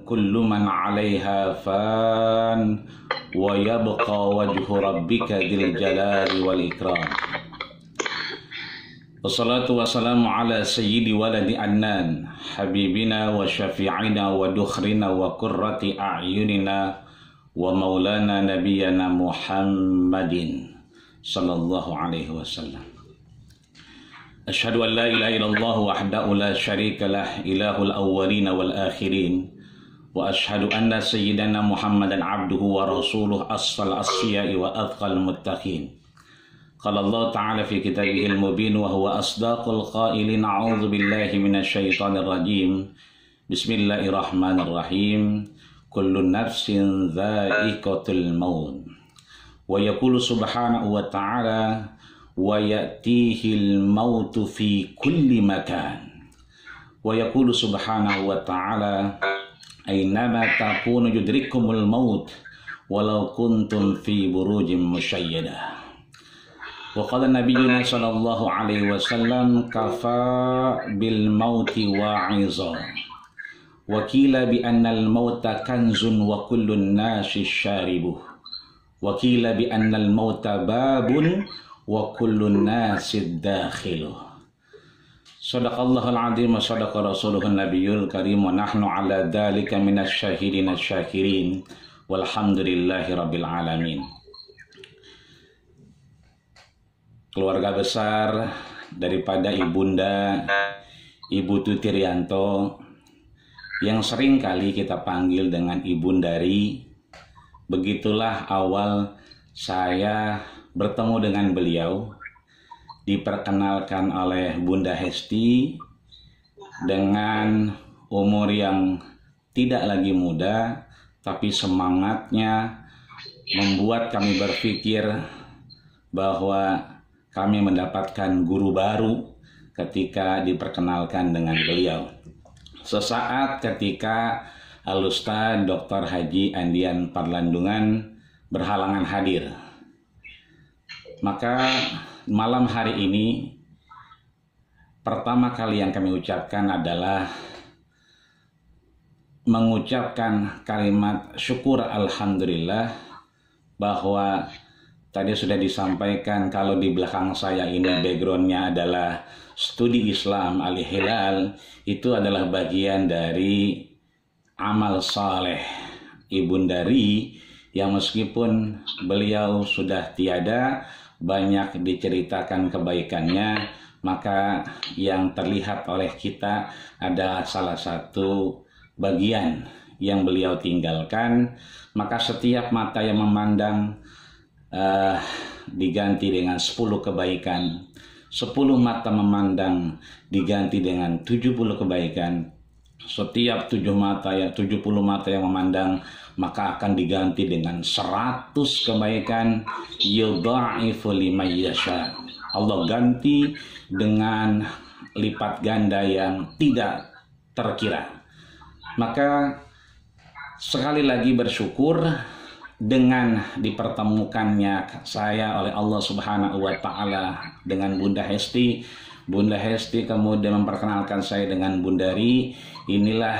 kullu man 'alaiha fan wa yabqa wajhu rabbika dzil jalali wal ikram. Wassalatu wassalamu ala sayyidi waladi Adnan habibina wa syafi'ina wa dukhrina wa qurrati a'yunina wa maulana nabiyyana Muhammadin sallallahu alaihi wasallam. Asyhadu an la ilaha illallah wahdahu la syarika lah ilahul awwalin wal akhirin wa asyhadu anna sayyidana Muhammadan abduhu wa rasuluh asfal asfiyai wa athqal muttaqin. Qala Allah ta'ala fi kitabihil mubin wa huwa asdaqul qailin a'udzu billahi minasyaitonir rajim. Bismillahirrahmanirrahim. Kullu nafsin dha'iqatul maut. Wa yaqulu subhanahu wa ta'ala wa ya'tihil mautu fi kulli makan. Wa yaqulu subhanahu wa ta'ala aynama takunu yudrikumul maut walau kuntum fi burujin musyayyadah. Wa qala nabiyyuna sallallahu alaihi wasallam kafa bil mauti wa'iza. Wa qila bi annal mauta kanzun wa kullun nasi syaribuh. Wa qila bi annal mauta babun wa kullun nasi dakhiluh. Sadaqallahul azim wa sadaqa rasuluhun nabiyul karim wa nahnu ala dhalika minasy syahidin asy-syakirin walhamdulillahi rabbil alamin. Keluarga besar daripada Ibunda Ibu Tuti Rianto yang sering kali kita panggil dengan Ibundari, begitulah awal saya bertemu dengan beliau, diperkenalkan oleh Bunda Hesti dengan umur yang tidak lagi muda, tapi semangatnya membuat kami berpikir bahwa kami mendapatkan guru baru ketika diperkenalkan dengan beliau. Sesaat ketika Al-Ustaz Dr. Haji Andian Parlandungan berhalangan hadir, maka malam hari ini pertama kali yang kami ucapkan adalah mengucapkan kalimat syukur alhamdulillah bahwa tadi sudah disampaikan kalau di belakang saya ini backgroundnya adalah studi Islam Al-Hilal, itu adalah bagian dari amal saleh Ibundari yang meskipun beliau sudah tiada, banyak diceritakan kebaikannya, maka yang terlihat oleh kita adalah salah satu bagian yang beliau tinggalkan. Maka setiap mata yang memandang diganti dengan 10 kebaikan, 10 mata memandang diganti dengan 70 kebaikan, setiap 70 mata yang memandang maka akan diganti dengan 100 kebaikan. Yudha'ifu liman yasha. Allah ganti dengan lipat ganda yang tidak terkira. Maka sekali lagi bersyukur dengan dipertemukannya saya oleh Allah Subhanahu wa taala dengan Bunda Hesti. Bunda Hesti kemudian memperkenalkan saya dengan Bundari. Inilah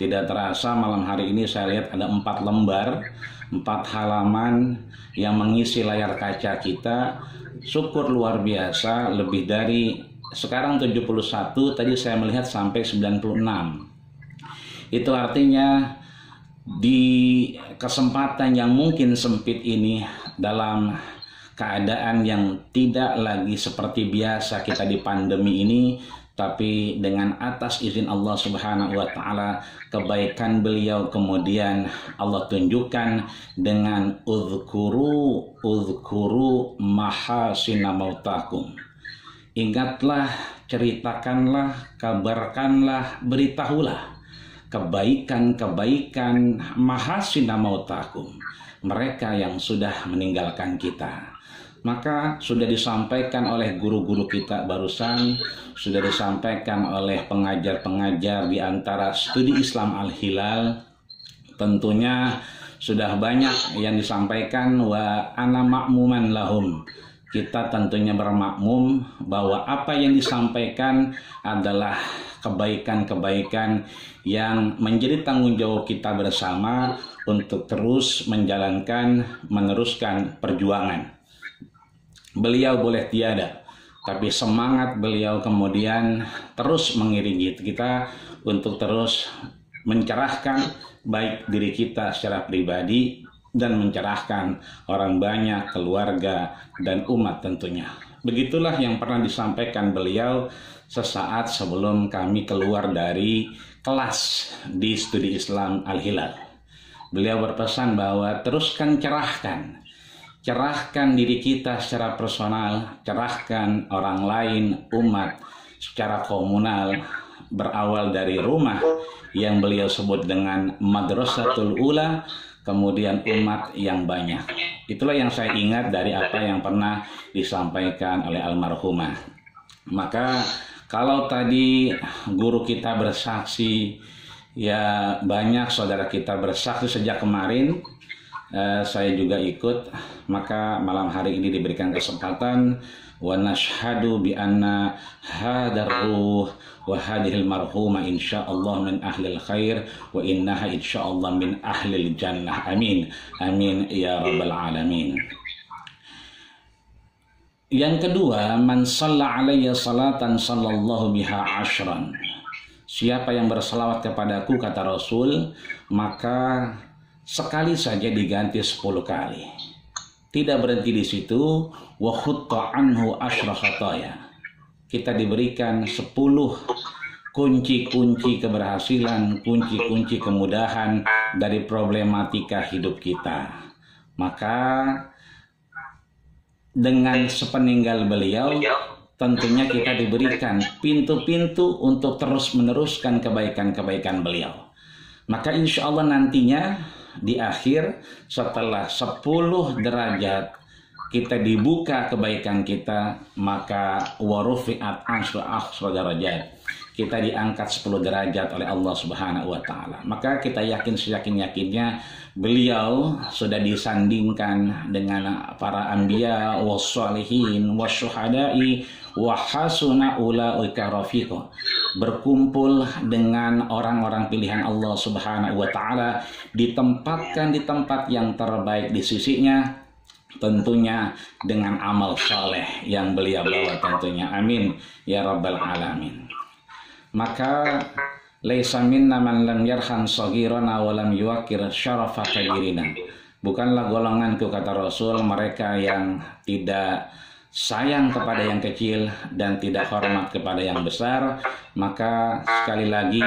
tidak terasa malam hari ini saya lihat ada 4 lembar, 4 halaman yang mengisi layar kaca kita. Syukur luar biasa, lebih dari sekarang 71, tadi saya melihat sampai 96. Itu artinya di kesempatan yang mungkin sempit ini, dalam keadaan yang tidak lagi seperti biasa kita di pandemi ini, tapi dengan atas izin Allah Subhanahu wa taala, kebaikan beliau kemudian Allah tunjukkan dengan uzkuru mahasina mautakum. Ingatlah, ceritakanlah, kabarkanlah, beritahulah kebaikan-kebaikan mahasina mautakum, mereka yang sudah meninggalkan kita. Maka sudah disampaikan oleh guru-guru kita barusan, sudah disampaikan oleh pengajar-pengajar di antara studi Islam Al-Hilal. Tentunya sudah banyak yang disampaikan, wa ana ma'muman lahum. kita tentunya bermakmum bahwa apa yang disampaikan adalah kebaikan-kebaikan yang menjadi tanggung jawab kita bersama untuk terus meneruskan perjuangan. Beliau boleh tiada, tapi semangat beliau kemudian terus mengiringi kita untuk terus mencerahkan baik diri kita secara pribadi dan mencerahkan orang banyak, keluarga, dan umat tentunya. Begitulah yang pernah disampaikan beliau sesaat sebelum kami keluar dari kelas di Studi Islam Al-Hilal. Beliau berpesan bahwa teruskan cerahkan diri kita secara personal, cerahkan orang lain, umat, secara komunal, berawal dari rumah yang beliau sebut dengan Madrasatul Ula, kemudian umat yang banyak. Itulah yang saya ingat dari apa yang pernah disampaikan oleh almarhumah. Maka kalau tadi guru kita bersaksi, ya banyak saudara kita bersaksi sejak kemarin, saya juga ikut, maka malam hari ini diberikan kesempatan wa nashhadu bi anna hadar ruh wa hadhil marhuma insyaallah min ahlil khair wa innaha insyaallah min ahlil jannah. Amin amin ya rabbal alamin. Yang kedua, man shalla alayya salatan sallallahu biha ashran. Siapa yang berselawat kepadaku, kata Rasul, maka sekali saja diganti 10 kali. Tidak berhenti di situ, wa khutta anhu asyra khataya. Kita diberikan 10 kunci-kunci keberhasilan, kunci-kunci kemudahan dari problematika hidup kita. Maka dengan sepeninggal beliau, tentunya kita diberikan pintu-pintu untuk terus meneruskan kebaikan-kebaikan beliau. Maka insya Allah nantinya di akhir setelah 10 derajat kita dibuka kebaikan kita, maka warufi'at asra derajat, kita diangkat 10 derajat oleh Allah Subhanahu wa taala. Maka kita yakin seyakin-yakinnya beliau sudah disandingkan dengan para anbiya wassalihin wasyuhada'i wa hasuna ulaika rafiqa, berkumpul dengan orang-orang pilihan Allah Subhanahu wa taala, ditempatkan di tempat yang terbaik di sisinya, tentunya dengan amal saleh yang beliau bawa tentunya. Amin ya rabbal alamin. Maka laisa minna man lam yarham saghirana wa lam yuwaqqir syarafa kabirina. Bukanlah golonganku, kata Rasul, mereka yang tidak sayang kepada yang kecil dan tidak hormat kepada yang besar. Maka sekali lagi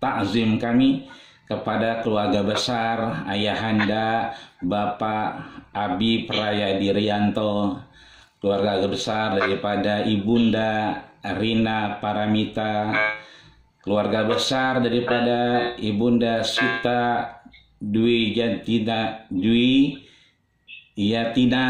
takzim kami kepada keluarga besar ayahanda Bapak Abi Prayadi Rianto, keluarga besar daripada Ibunda Rina Paramita, keluarga besar daripada Ibunda Sita Dwi Yatina,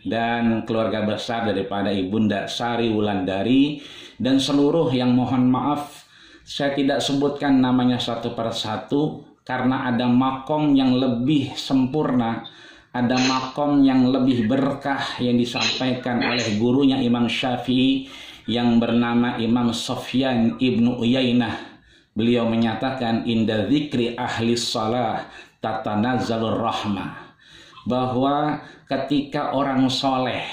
dan keluarga besar daripada Ibunda Sari Wulandari, dan seluruh yang mohon maaf saya tidak sebutkan namanya satu persatu karena ada makom yang lebih sempurna, ada makom yang lebih berkah yang disampaikan oleh gurunya Imam Syafi'i yang bernama Imam Sufyan ibnu Uyainah. Beliau menyatakan inda dzikri ahli shalah tatanazzalur rahmah, bahwa ketika orang soleh,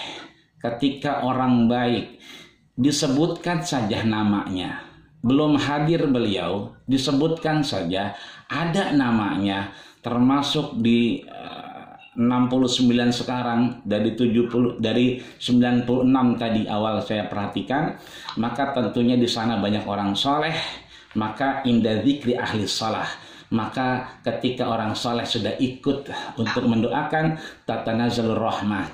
ketika orang baik disebutkan saja namanya, belum hadir beliau, disebutkan saja ada namanya, termasuk di 69 sekarang, dari 96 tadi awal saya perhatikan, maka tentunya di sana banyak orang soleh. Maka inda dzikri ahli shalah, maka ketika orang soleh sudah ikut untuk mendoakan, tatanazalur rahmah,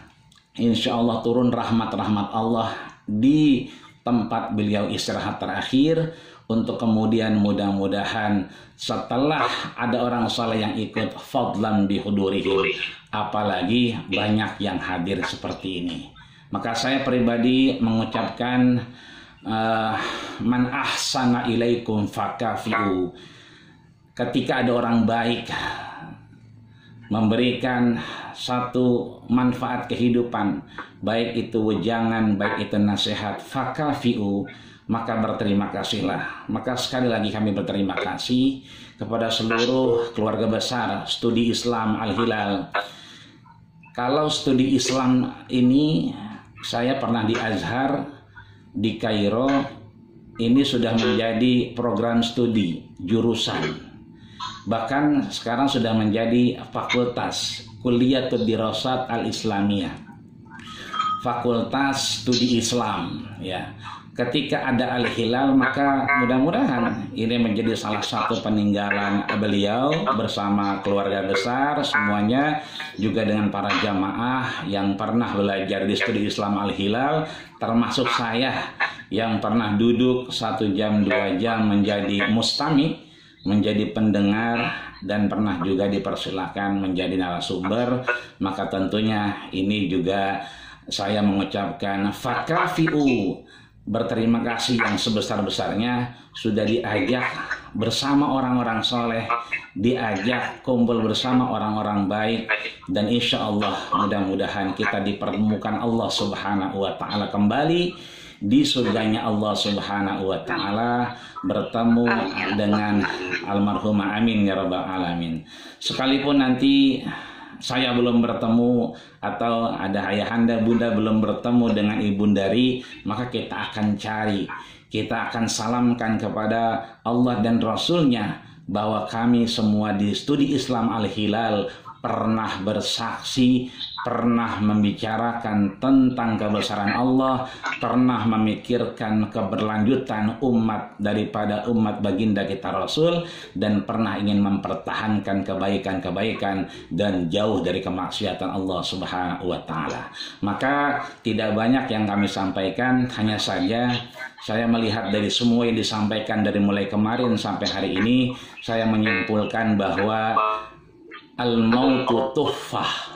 insya Allah turun rahmat-rahmat Allah di tempat beliau istirahat terakhir, untuk kemudian mudah-mudahan setelah ada orang soleh yang ikut, fadlan bihudurihim, apalagi banyak yang hadir seperti ini. Maka saya pribadi mengucapkan man ahsana ilaikum fakafi'u. Ketika ada orang baik memberikan satu manfaat kehidupan, baik itu wejangan, baik itu nasihat, fakafiu, maka berterima kasihlah. Maka sekali lagi kami berterima kasih kepada seluruh keluarga besar Studi Islam Al-Hilal. Kalau studi Islam ini, saya pernah di Azhar, di Kairo, ini sudah menjadi program studi jurusan. Bahkan sekarang sudah menjadi fakultas Kuliatud Dirasat Al-Islamiyah, fakultas studi Islam ya. Ketika ada Al-Hilal, maka mudah-mudahan ini menjadi salah satu peninggalan beliau bersama keluarga besar semuanya, juga dengan para jamaah yang pernah belajar di studi Islam Al-Hilal, termasuk saya yang pernah duduk 1 jam 2 jam menjadi mustami, menjadi pendengar, dan pernah juga dipersilahkan menjadi narasumber. Maka tentunya ini juga saya mengucapkan fakafiu, berterima kasih yang sebesar-besarnya, sudah diajak bersama orang-orang soleh, diajak kumpul bersama orang-orang baik, dan insya Allah mudah-mudahan kita dipertemukan Allah Subhanahu wa Ta'ala kembali di surganya Allah Subhanahu wa Ta'ala, bertemu dengan almarhumah, amin ya rabbal alamin. Sekalipun nanti saya belum bertemu atau ada ayahanda bunda belum bertemu dengan ibundari, maka kita akan cari, kita akan salamkan kepada Allah dan Rasulnya bahwa kami semua di studi Islam Al-Hilal pernah bersaksi, pernah membicarakan tentang kebesaran Allah, pernah memikirkan keberlanjutan umat daripada umat baginda kita Rasul, dan pernah ingin mempertahankan kebaikan-kebaikan dan jauh dari kemaksiatan Allah Subhanahu wa Ta'ala. Maka tidak banyak yang kami sampaikan, hanya saja saya melihat dari semua yang disampaikan dari mulai kemarin sampai hari ini, saya menyimpulkan bahwa al-mautu tuhfah,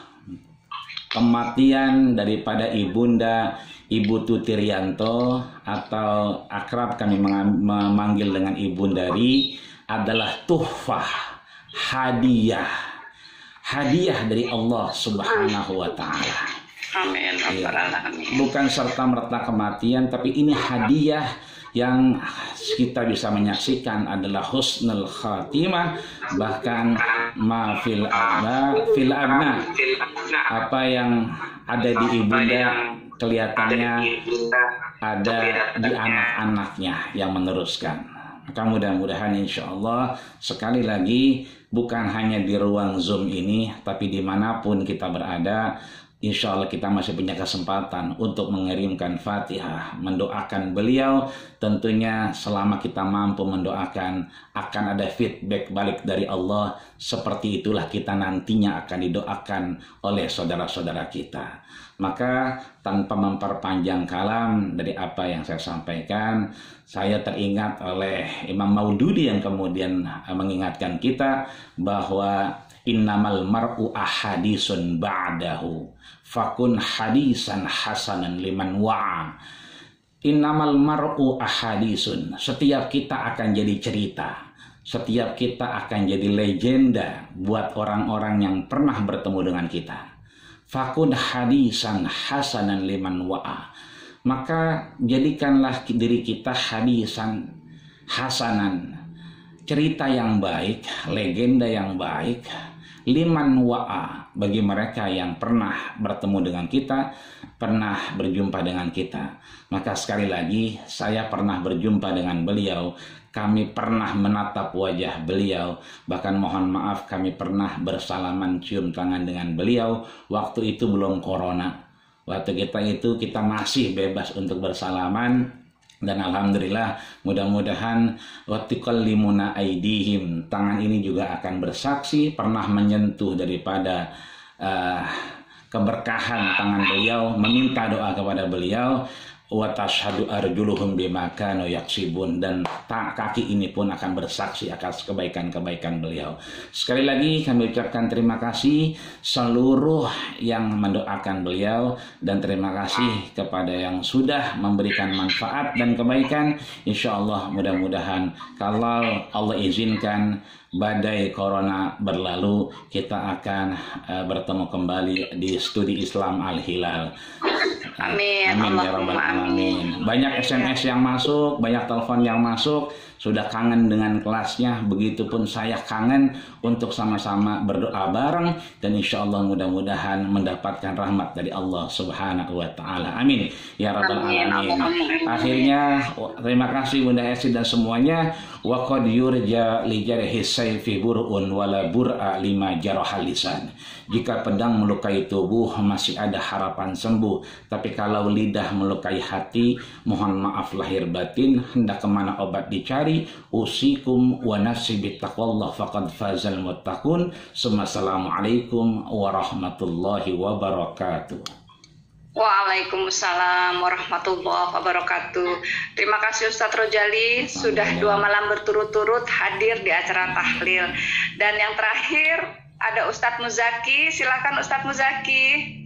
kematian daripada ibunda Ibu Tutirianto atau akrab kami memanggil dengan ibundari adalah tuhfah, hadiah dari Allah Subhanahu wa Ta'ala. Amin. Ya. Bukan serta-merta kematian, tapi ini hadiah yang kita bisa menyaksikan adalah husnul khatimah, bahkan ma fil abna, apa yang ada di ibunda kelihatannya ada di anak-anaknya yang meneruskan. Maka mudah-mudahan insya Allah sekali lagi bukan hanya di ruang Zoom ini, tapi dimanapun kita berada, insya Allah kita masih punya kesempatan untuk mengirimkan Fatihah, mendoakan beliau. Tentunya selama kita mampu mendoakan, akan ada feedback balik dari Allah. Seperti itulah kita nantinya akan didoakan oleh saudara-saudara kita. Maka tanpa memperpanjang kalam dari apa yang saya sampaikan, saya teringat oleh Imam Maududi yang kemudian mengingatkan kita bahwa innamal mar'u ahadisun ba'dahu fakun hadisan hasanan liman wa'a. Innamal mar'u ahadisun, setiap kita akan jadi cerita, setiap kita akan jadi legenda buat orang-orang yang pernah bertemu dengan kita. Fakun hadisan hasanan liman wa'a, maka jadikanlah diri kita hadisan hasanan, cerita yang baik, legenda yang baik, liman wa'a, bagi mereka yang pernah bertemu dengan kita, pernah berjumpa dengan kita. Maka sekali lagi, saya pernah berjumpa dengan beliau, kami pernah menatap wajah beliau, bahkan mohon maaf kami pernah bersalaman cium tangan dengan beliau. Waktu itu belum corona, waktu kita masih bebas untuk bersalaman. Dan alhamdulillah, mudah-mudahan watiqallimuna aidihim, tangan ini juga akan bersaksi pernah menyentuh daripada keberkahan tangan beliau, meminta doa kepada beliau. wa tashhadu arjuluhum bima kanu yaksibun, dan kaki ini pun akan bersaksi atas kebaikan-kebaikan beliau. Sekali lagi kami ucapkan terima kasih seluruh yang mendoakan beliau, dan terima kasih kepada yang sudah memberikan manfaat dan kebaikan. Insya Allah mudah-mudahan kalau Allah izinkan badai corona berlalu, kita akan bertemu kembali di studi Islam Al-Hilal. Amin. Amin ya rabbal alamin. Banyak SMS yang masuk, banyak telepon yang masuk. Sudah kangen dengan kelasnya, begitupun saya kangen untuk sama-sama berdoa bareng, dan insya Allah mudah-mudahan mendapatkan rahmat dari Allah Subhanahu wa Ta'ala. Amin ya rabbal alamin. Akhirnya terima kasih Bunda Esi dan semuanya. Wa qad yurja li jarhi sayfi bur'un wala bur'a lima jarahal lisan. Jika pedang melukai tubuh masih ada harapan sembuh, tapi kalau lidah melukai hati, mohon maaf lahir batin, hendak kemana obat dicari. Usikum wa nafsi bittaqwallah faqad fazal muttaqun. Assalamualaikum warahmatullahi wabarakatuh. Waalaikumsalam warahmatullahi wabarakatuh. Terima kasih Ustadz Rojali sudah 2 malam berturut-turut hadir di acara tahlil. Dan yang terakhir ada Ustadz Muzaki. Silakan Ustadz Muzaki.